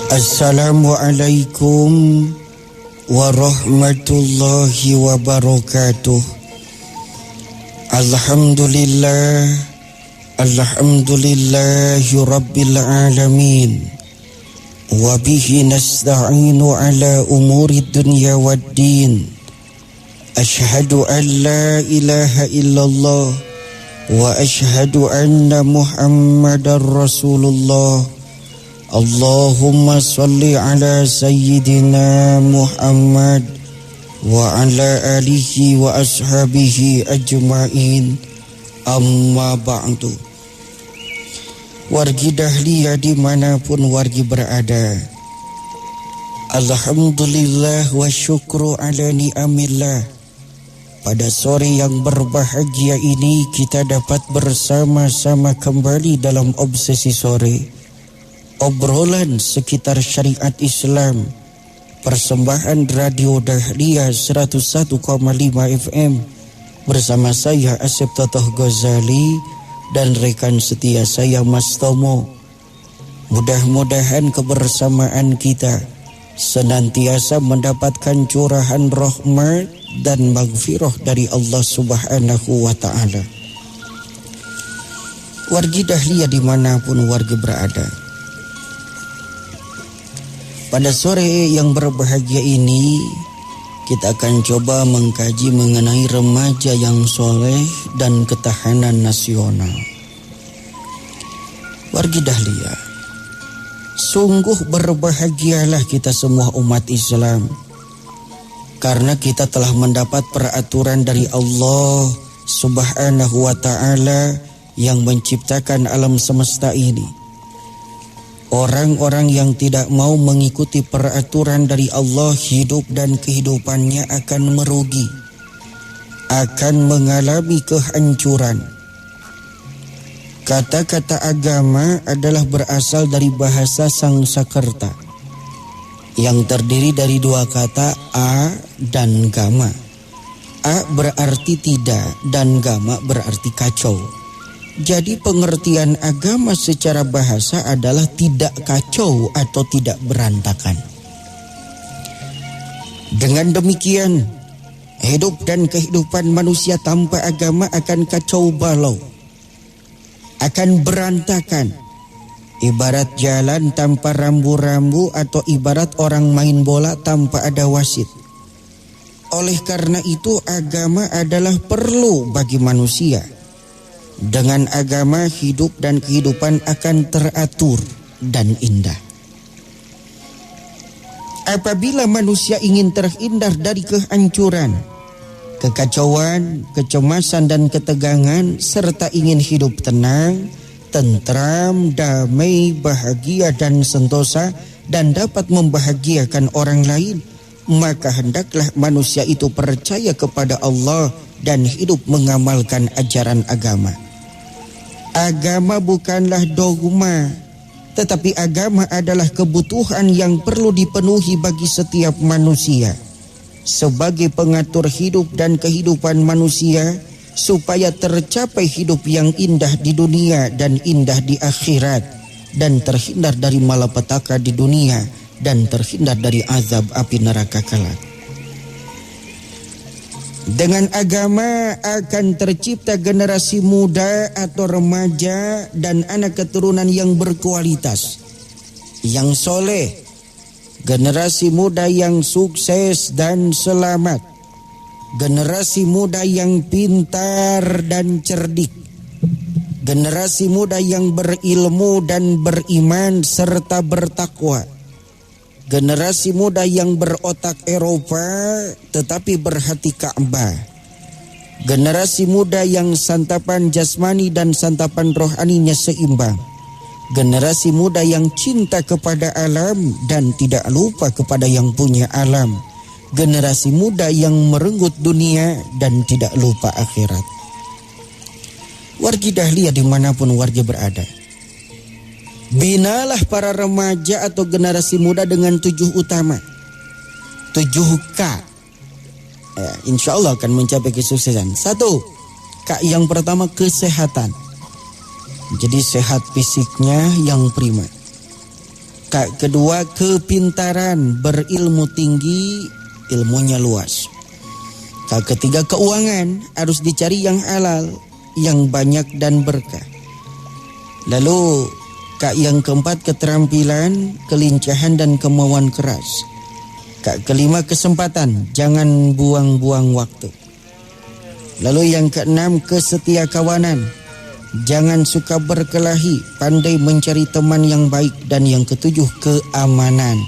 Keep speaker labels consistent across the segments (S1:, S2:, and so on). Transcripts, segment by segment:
S1: Assalamualaikum warahmatullahi wabarakatuh. Alhamdulillahi rabbil alamin. Wa bihi nasta'inu ala umuri dunya waddin. Ashhadu an la ilaha illallah wa ashhadu anna Muhammadar Rasulullah. Allahumma salli ala sayyidina Muhammad wa ala alihi wa ashabihi ajma'in. Amma ba'du. Wargi dahliya dimanapun wargi berada, alhamdulillah wa syukru ala ni'amillah. Pada sore yang berbahagia ini kita dapat bersama-sama kembali dalam obsesi sore, obrolan sekitar syariat Islam, persembahan Radio Dahliya 101,5 FM bersama saya Asep Totoh Ghazali dan rekan setia saya Mas Tomo. Mudah-mudahan kebersamaan kita senantiasa mendapatkan curahan rahmat dan maghfirah dari Allah Subhanahu wa ta'ala. Wargi Dahliya dimanapun warga berada, pada sore yang berbahagia ini kita akan coba mengkaji mengenai remaja yang soleh dan ketahanan nasional. Wargi Dahliya, sungguh berbahagialah kita semua umat Islam, karena kita telah mendapat peraturan dari Allah Subhanahu wa ta'ala yang menciptakan alam semesta ini. Orang-orang yang tidak mau mengikuti peraturan dari Allah, hidup dan kehidupannya akan merugi, akan mengalami kehancuran. Kata-kata agama adalah berasal dari bahasa Sangsakerta yang terdiri dari dua kata a dan gama. A berarti tidak dan gama berarti kacau. Jadi pengertian agama secara bahasa adalah tidak kacau atau tidak berantakan. Dengan demikian, hidup dan kehidupan manusia tanpa agama akan kacau balau, akan berantakan. Ibarat jalan tanpa rambu-rambu atau ibarat orang main bola tanpa ada wasit. Oleh karena itu agama adalah perlu bagi manusia. Dengan agama hidup dan kehidupan akan teratur dan indah. Apabila manusia ingin terhindar dari kehancuran, kekacauan, kecemasan dan ketegangan, serta ingin hidup tenang, tentram, damai, bahagia dan sentosa, dan dapat membahagiakan orang lain, maka hendaklah manusia itu percaya kepada Allah dan hidup mengamalkan ajaran agama. Agama bukanlah dogma, tetapi agama adalah kebutuhan yang perlu dipenuhi bagi setiap manusia sebagai pengatur hidup dan kehidupan manusia, supaya tercapai hidup yang indah di dunia dan indah di akhirat, dan terhindar dari malapetaka di dunia dan terhindar dari azab api neraka kelak. Dengan agama akan tercipta generasi muda atau remaja dan anak keturunan yang berkualitas, yang soleh, generasi muda yang sukses dan selamat, generasi muda yang pintar dan cerdik, generasi muda yang berilmu dan beriman serta bertakwa, generasi muda yang berotak Eropa tetapi berhati Ka'bah, generasi muda yang santapan jasmani dan santapan rohaninya seimbang, generasi muda yang cinta kepada alam dan tidak lupa kepada yang punya alam, generasi muda yang merenggut dunia dan tidak lupa akhirat. Wargi Dahliya dimanapun warga berada, binalah para remaja atau generasi muda dengan 7 utama, 7K. Insya Allah akan mencapai kesuksesan. 1, K yang pertama kesehatan. Jadi sehat fisiknya yang prima. Kedua, kepintaran, berilmu tinggi, ilmunya luas. Ketiga, keuangan, harus dicari yang halal, yang banyak dan berkah. Lalu yang keempat, keterampilan, kelincahan dan kemauan keras. Kelima, kesempatan, jangan buang-buang waktu. Lalu yang keenam, kesetiakawanan, jangan suka berkelahi, pandai mencari teman yang baik. Dan yang ketujuh, keamanan,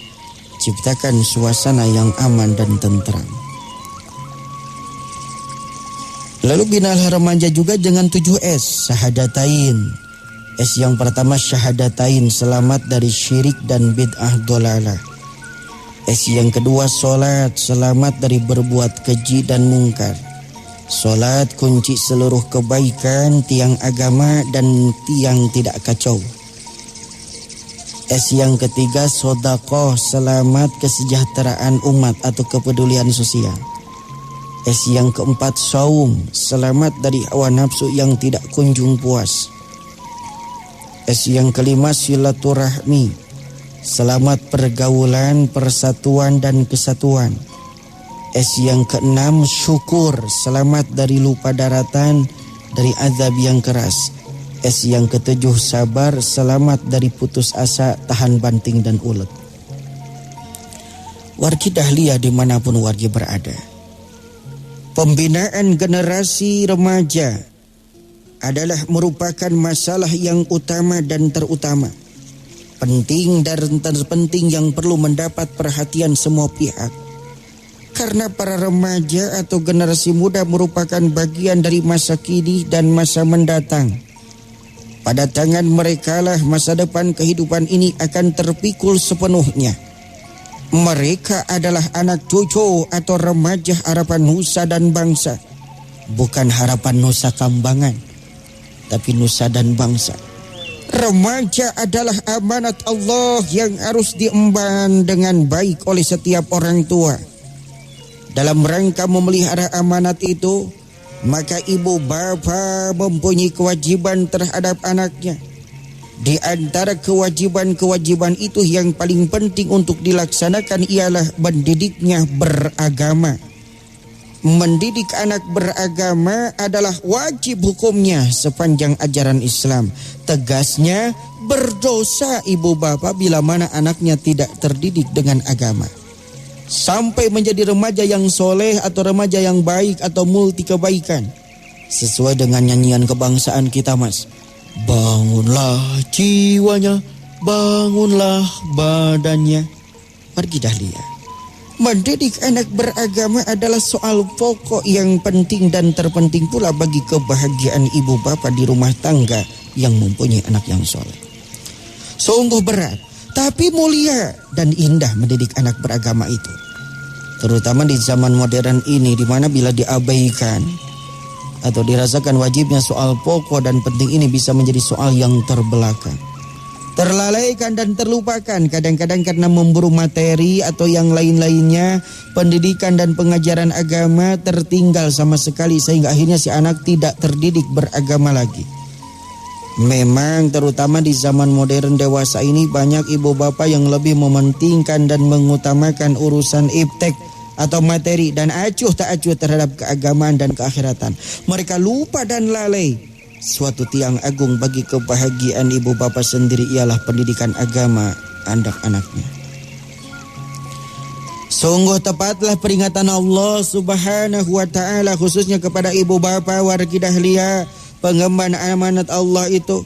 S1: ciptakan suasana yang aman dan tentram. Lalu binalah remaja juga dengan 7 S, syahadatain. S yang pertama, syahadatain, selamat dari syirik dan bid'ah dolalah. S yang kedua, solat, selamat dari berbuat keji dan mungkar. Solat kunci seluruh kebaikan, tiang agama dan tiang tidak kacau. S yang ketiga, sodakoh, selamat kesejahteraan umat atau kepedulian sosial. S yang keempat, saum, selamat dari hawa nafsu yang tidak kunjung puas. S yang kelima, silaturahmi, selamat pergaulan, persatuan dan kesatuan. S yang keenam, syukur, selamat dari lupa daratan, dari azab yang keras. S yang ketujuh, sabar, selamat dari putus asa, tahan banting dan ulet. Wargi Dahlia dimanapun wargi berada, pembinaan generasi remaja adalah merupakan masalah yang utama dan terutama, penting dan terpenting yang perlu mendapat perhatian semua pihak. Karena para remaja atau generasi muda merupakan bagian dari masa kini dan masa mendatang. Pada tangan merekalah masa depan kehidupan ini akan terpikul sepenuhnya. Mereka adalah anak cucu atau remaja harapan nusa dan bangsa. Bukan harapan nusa kambangan, tapi nusa dan bangsa. Remaja adalah amanat Allah yang harus diemban dengan baik oleh setiap orang tua. Dalam rangka memelihara amanat itu, maka ibu bapa mempunyai kewajiban terhadap anaknya. Di antara kewajiban-kewajiban itu yang paling penting untuk dilaksanakan ialah mendidiknya beragama. Mendidik anak beragama adalah wajib hukumnya sepanjang ajaran Islam. Tegasnya, berdosa ibu bapa bila mana anaknya tidak terdidik dengan agama. Sampai menjadi remaja yang soleh atau remaja yang baik atau multi kebaikan. Sesuai dengan nyanyian kebangsaan kita, Mas. Bangunlah jiwanya, bangunlah badannya. Wargi Dahlia, mendidik anak beragama adalah soal pokok yang penting dan terpenting pula bagi kebahagiaan ibu bapa di rumah tangga yang mempunyai anak yang soleh. Sungguh berat, tapi mulia dan indah mendidik anak beragama itu. Terutama di zaman modern ini, di mana bila diabaikan atau dirasakan wajibnya soal pokok dan penting ini bisa menjadi soal yang terbelakang. Terlalaikan dan terlupakan kadang-kadang karena memburu materi atau yang lain-lainnya. Pendidikan dan pengajaran agama tertinggal sama sekali sehingga akhirnya si anak tidak terdidik beragama lagi. Memang terutama di zaman modern dewasa ini banyak ibu bapak yang lebih mementingkan dan mengutamakan urusan iptek atau materi dan acuh tak acuh terhadap keagamaan dan keakhiratan. Mereka lupa dan lalai. Suatu tiang agung bagi kebahagiaan ibu bapa sendiri ialah pendidikan agama anak-anaknya. Sungguh tepatlah peringatan Allah Subhanahu wa taala khususnya kepada ibu bapa wargi Dahlia, pengemban amanat Allah itu.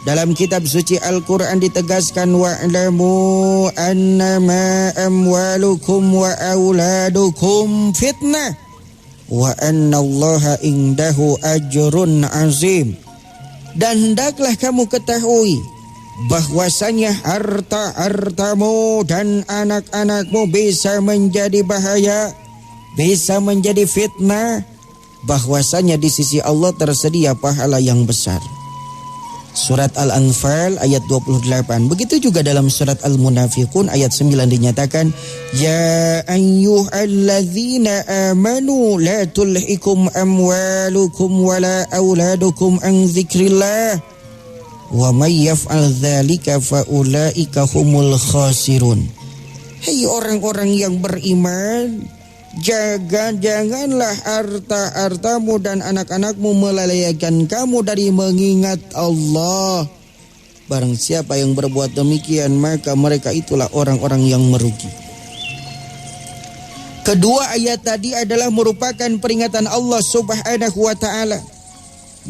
S1: Dalam kitab suci Al-Quran ditegaskan, wa'lamu annama amwalukum wa auladukum fitnah wa annallaha indahu ajrun azim. Dan hendaklah kamu ketahui bahwasanya harta-hartamu dan anak-anakmu bisa menjadi bahaya, bisa menjadi fitnah, bahwasanya di sisi Allah tersedia pahala yang besar. Surat Al-Anfal ayat 28. Begitu juga dalam surat Al-Munafiqun ayat 9 dinyatakan, ya ayyuhalladzina amanu la tulhikum amwalukum wala auladukum an dzikrillah Wa may yaf'al dzalika fa ulaika humul khasirun. Hei orang-orang yang beriman, janganlah harta-hartamu dan anak-anakmu melalaikan kamu dari mengingat Allah. Barang siapa yang berbuat demikian, maka mereka itulah orang-orang yang merugi. Kedua ayat tadi adalah merupakan peringatan Allah Subhanahu wa ta'ala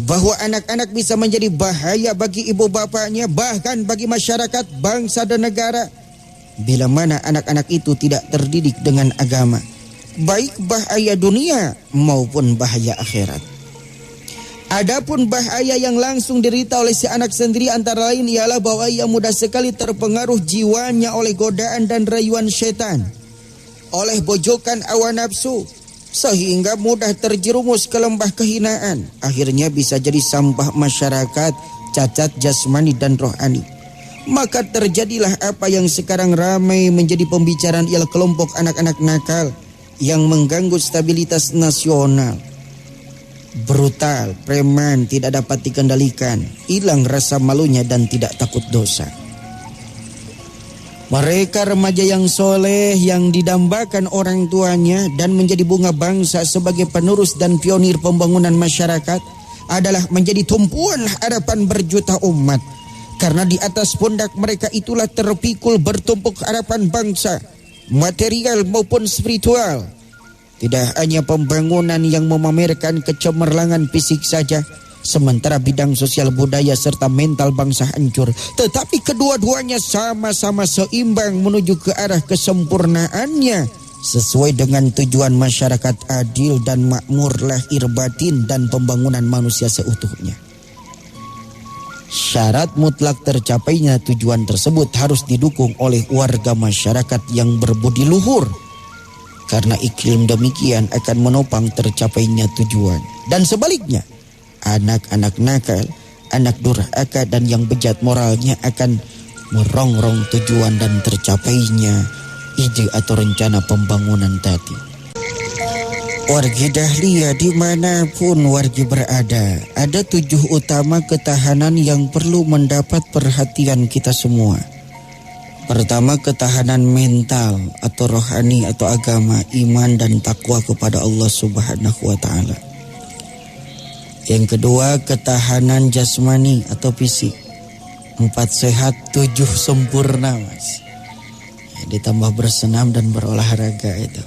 S1: bahwa anak-anak bisa menjadi bahaya bagi ibu bapaknya, bahkan bagi masyarakat, bangsa dan negara, bila mana anak-anak itu tidak terdidik dengan agama, baik bahaya dunia maupun bahaya akhirat. Adapun bahaya yang langsung diderita oleh si anak sendiri antara lain ialah bahwa ia mudah sekali terpengaruh jiwanya oleh godaan dan rayuan syaitan, oleh bojokan hawa nafsu, sehingga mudah terjerumus ke lembah kehinaan. Akhirnya bisa jadi sampah masyarakat, cacat jasmani dan rohani. Maka terjadilah apa yang sekarang ramai menjadi pembicaraan, ialah kelompok anak-anak nakal yang mengganggu stabilitas nasional. Brutal, preman, tidak dapat dikendalikan, hilang rasa malunya dan tidak takut dosa. Mereka remaja yang soleh, yang didambakan orang tuanya dan menjadi bunga bangsa sebagai penerus dan pionir pembangunan masyarakat, adalah menjadi tumpuan harapan berjuta umat. Karena di atas pundak mereka itulah terpikul bertumpuk harapan bangsa, material maupun spiritual. Tidak hanya pembangunan yang memamerkan kecemerlangan fisik saja, sementara bidang sosial budaya serta mental bangsa hancur, tetapi kedua-duanya sama-sama seimbang menuju ke arah kesempurnaannya sesuai dengan tujuan masyarakat adil dan makmur lahir batin dan pembangunan manusia seutuhnya. Syarat mutlak tercapainya tujuan tersebut harus didukung oleh warga masyarakat yang berbudi luhur, karena iklim demikian akan menopang tercapainya tujuan. Dan sebaliknya, anak-anak nakal, anak durhaka dan yang bejat moralnya akan merongrong tujuan dan tercapainya ide atau rencana pembangunan tadi. Wargi dahlia dimanapun wargi berada, ada 7 utama ketahanan yang perlu mendapat perhatian kita semua. Pertama, ketahanan mental atau rohani atau agama, iman dan takwa kepada Allah Subhanahu wa ta'ala. Yang kedua, ketahanan jasmani atau fisik. 4 sehat, 7 sempurna, Mas. Ditambah bersenam dan berolahraga itu.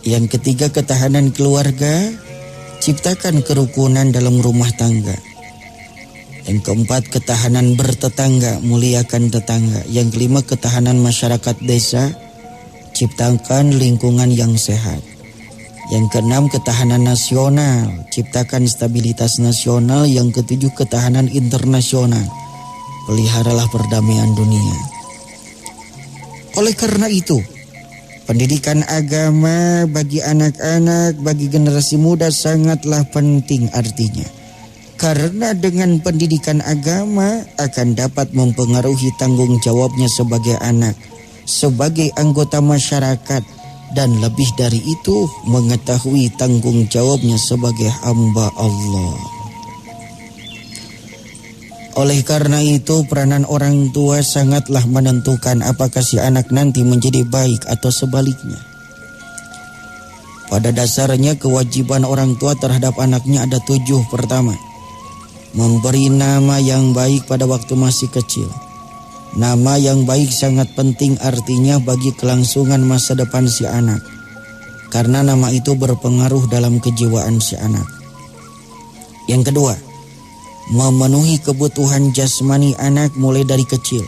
S1: Yang ketiga, ketahanan keluarga, ciptakan kerukunan dalam rumah tangga. Yang keempat, ketahanan bertetangga, muliakan tetangga. Yang kelima, ketahanan masyarakat desa, ciptakan lingkungan yang sehat. Yang keenam, ketahanan nasional, ciptakan stabilitas nasional. Yang ketujuh, ketahanan internasional, peliharalah perdamaian dunia. Oleh karena itu, pendidikan agama bagi anak-anak, bagi generasi muda sangatlah penting artinya. Karena dengan pendidikan agama akan dapat mempengaruhi tanggung jawabnya sebagai anak, sebagai anggota masyarakat, dan lebih dari itu mengetahui tanggung jawabnya sebagai hamba Allah. Oleh karena itu peranan orang tua sangatlah menentukan apakah si anak nanti menjadi baik atau sebaliknya. Pada dasarnya kewajiban orang tua terhadap anaknya ada 7. Pertama, memberi nama yang baik pada waktu masih kecil. Nama yang baik sangat penting artinya bagi kelangsungan masa depan si anak, karena nama itu berpengaruh dalam kejiwaan si anak. Yang kedua, memenuhi kebutuhan jasmani anak mulai dari kecil.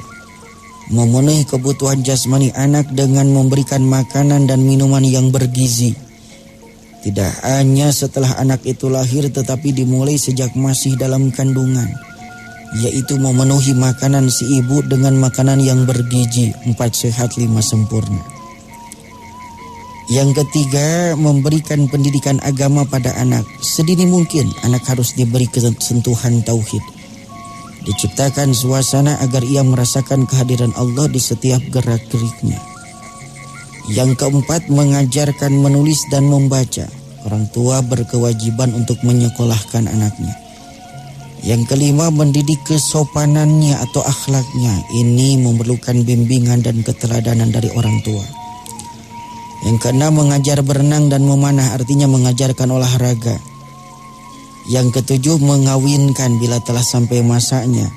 S1: Memenuhi kebutuhan jasmani anak dengan memberikan makanan dan minuman yang bergizi. Tidak hanya setelah anak itu lahir, tetapi dimulai sejak masih dalam kandungan, yaitu memenuhi makanan si ibu dengan makanan yang bergizi, 4 sehat 5 sempurna. Yang ketiga, memberikan pendidikan agama pada anak. Sedini mungkin anak harus diberi sentuhan tauhid. Diciptakan suasana agar ia merasakan kehadiran Allah di setiap gerak-geriknya. Yang keempat, mengajarkan menulis dan membaca. Orang tua berkewajiban untuk menyekolahkan anaknya. Yang kelima, mendidik kesopanannya atau akhlaknya. Ini memerlukan bimbingan dan keteladanan dari orang tua. Yang keenam, mengajar berenang dan memanah, artinya mengajarkan olahraga. Yang ketujuh, mengawinkan bila telah sampai masanya.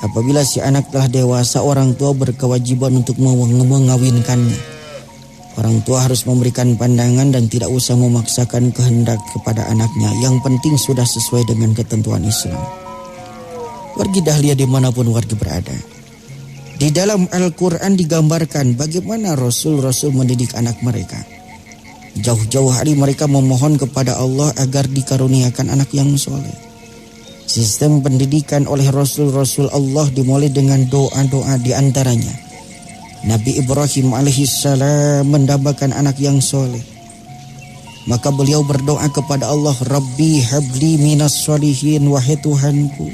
S1: Apabila si anak telah dewasa, orang tua berkewajiban untuk mengawinkannya. Orang tua harus memberikan pandangan dan tidak usah memaksakan kehendak kepada anaknya. Yang penting sudah sesuai dengan ketentuan Islam. Wargi dahlia dimanapun wargi berada. Di dalam Al-Quran digambarkan bagaimana Rasul-Rasul mendidik anak mereka. Jauh-jauh hari mereka memohon kepada Allah agar dikaruniakan anak yang soleh. Sistem pendidikan oleh Rasul-Rasul Allah dimulai dengan doa-doa, di antaranya Nabi Ibrahim alaihissalam mendambakan anak yang soleh. Maka beliau berdoa kepada Allah, Rabbi habli minas sholihin, wahai Tuhanku,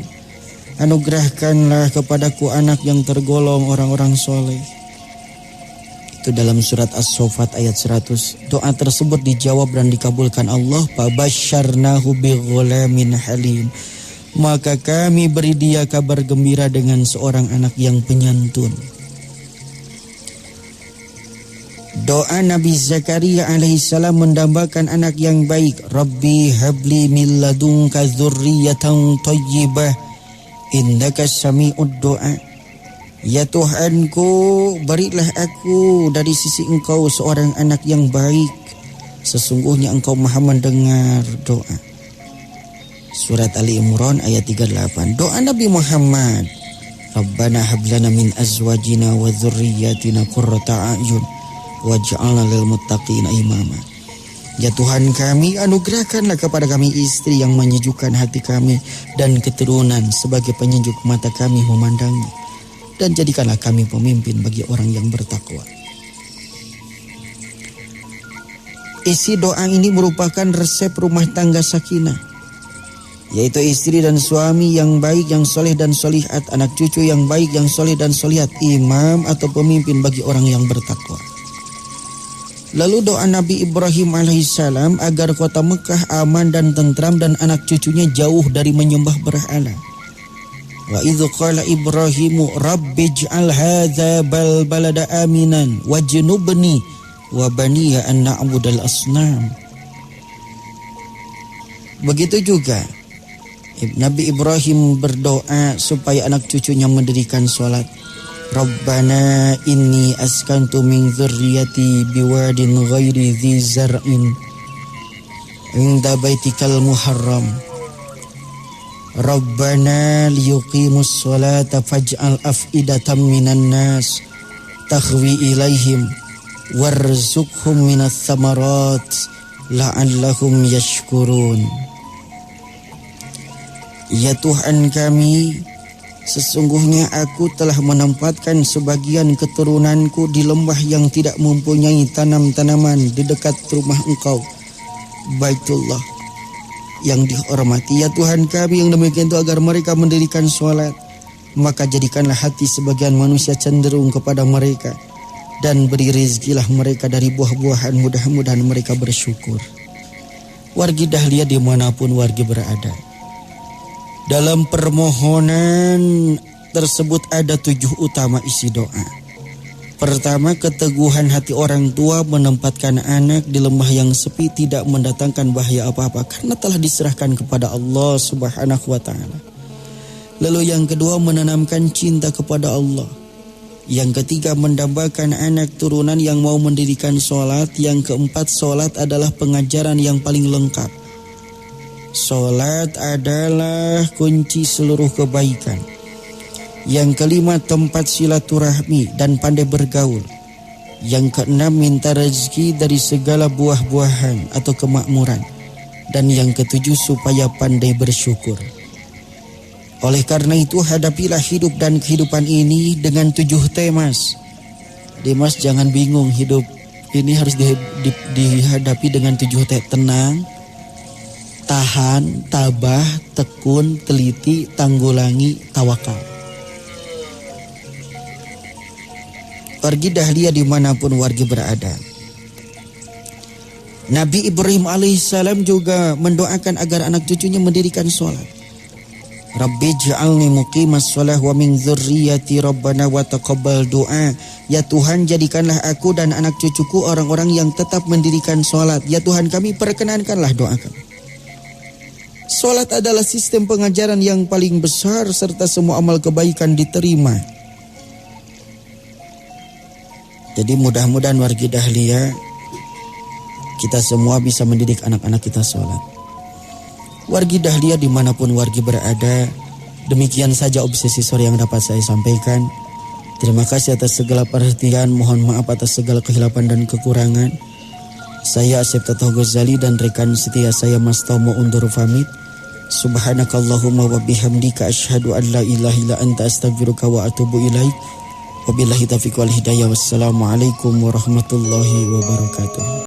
S1: anugerahkanlah kepadaku anak yang tergolong orang-orang soleh. Itu dalam surat As-Saffat ayat 100. Doa tersebut dijawab dan dikabulkan Allah. Fabasyarnahu bighulamin halim. Maka kami beri dia kabar gembira dengan seorang anak yang penyantun. Doa Nabi Zakaria alaihissalam mendambakan anak yang baik. Rabbi habli min ladunka dzurriyyatan thayyibah innaka sami'ud du'a. Ya Tuhanku, berilah aku dari sisi Engkau seorang anak yang baik. Sesungguhnya Engkau Maha mendengar doa. Surat Ali Imran ayat 38. Doa Nabi Muhammad, Rabbana hablana min azwajina wa dzurriyyatina qurrata a'yun waj'alna lil muttaqina imama. Ya Tuhan kami, anugerahkanlah kepada kami istri yang menyejukkan hati kami dan keturunan sebagai penyejuk mata kami memandangnya, dan jadikanlah kami pemimpin bagi orang yang bertakwa. Isi doa ini merupakan resep rumah tangga sakinah, yaitu istri dan suami yang baik, yang soleh dan solihat, anak cucu yang baik, yang soleh dan solihat, imam atau pemimpin bagi orang yang bertakwa. Lalu doa Nabi Ibrahim alaihissalam agar kota Mekah aman dan tentram dan anak cucunya jauh dari menyembah berhala. Wa idz qala Ibrahimu rabbij'al hadza balada aminan wajnubni wa baniya an na'budal asnam. Begitu juga Nabi Ibrahim berdoa supaya anak cucunya mendirikan salat. Rabbana inni askantu min dzurriyyati biwadin ghairi dzi zar'in inda baitikal muharram. Rabbana liyuqimus sholata faj'al af'idatan minan nas tahwi ilaihim warzuqhum minas thamarat la'allahum yashkurun. Ya Tuhan kami, sesungguhnya aku telah menempatkan sebagian keturunanku di lembah yang tidak mempunyai tanam-tanaman di dekat rumah Engkau, Baitullah yang dihormati. Ya Tuhan kami, yang demikian itu agar mereka mendirikan sholat. Maka jadikanlah hati sebagian manusia cenderung kepada mereka, dan beri rezekilah mereka dari buah-buahan, mudah-mudahan mereka bersyukur. Wargi dahlia dimanapun wargi berada, dalam permohonan tersebut ada 7 utama isi doa. Pertama, keteguhan hati orang tua menempatkan anak di lembah yang sepi, tidak mendatangkan bahaya apa-apa karena telah diserahkan kepada Allah Subhanahu wa ta'ala. Lalu yang kedua, menanamkan cinta kepada Allah. Yang ketiga, mendambakan anak turunan yang mau mendirikan sholat. Yang keempat, sholat adalah pengajaran yang paling lengkap. Sholat adalah kunci seluruh kebaikan. Yang kelima, tempat silaturahmi dan pandai bergaul. Yang keenam, minta rezeki dari segala buah-buahan atau kemakmuran. Dan yang ketujuh, supaya pandai bersyukur. Oleh karena itu, hadapilah hidup dan kehidupan ini dengan 7 temas. Dimas jangan bingung, hidup ini harus dihadapi dengan 7 tenang, tahan, tabah, tekun, teliti, tanggulangi, tawakal. Wargi dahlia dimanapun wargi berada. Nabi Ibrahim alaihissalam juga mendoakan agar anak cucunya mendirikan sholat. Rabbi ij'alni muqimas shalah wa min dzurriyyati rabbana wa taqabbal du'a. Ya Tuhan, jadikanlah aku dan anak cucuku orang-orang yang tetap mendirikan sholat. Ya Tuhan kami, perkenankanlah doa kami. Sholat adalah sistem pengajaran yang paling besar serta semua amal kebaikan diterima. Jadi mudah-mudahan wargi Dahlia, kita semua bisa mendidik anak-anak kita sholat. Wargi Dahlia dimanapun wargi berada, demikian saja obsesi sore yang dapat saya sampaikan. Terima kasih atas segala perhatian, mohon maaf atas segala kehilapan dan kekurangan. Saya Asep Tato Ghazali dan rekan setia saya Mas Tomo undur pamit. Subhanakallahumma wa bihamdika asyhadu an la ilaha illa anta astaghfiruka wa atubu ilaik. Wabillahi taufiq wal hidayah. Wassalamualaikum warahmatullahi wabarakatuh.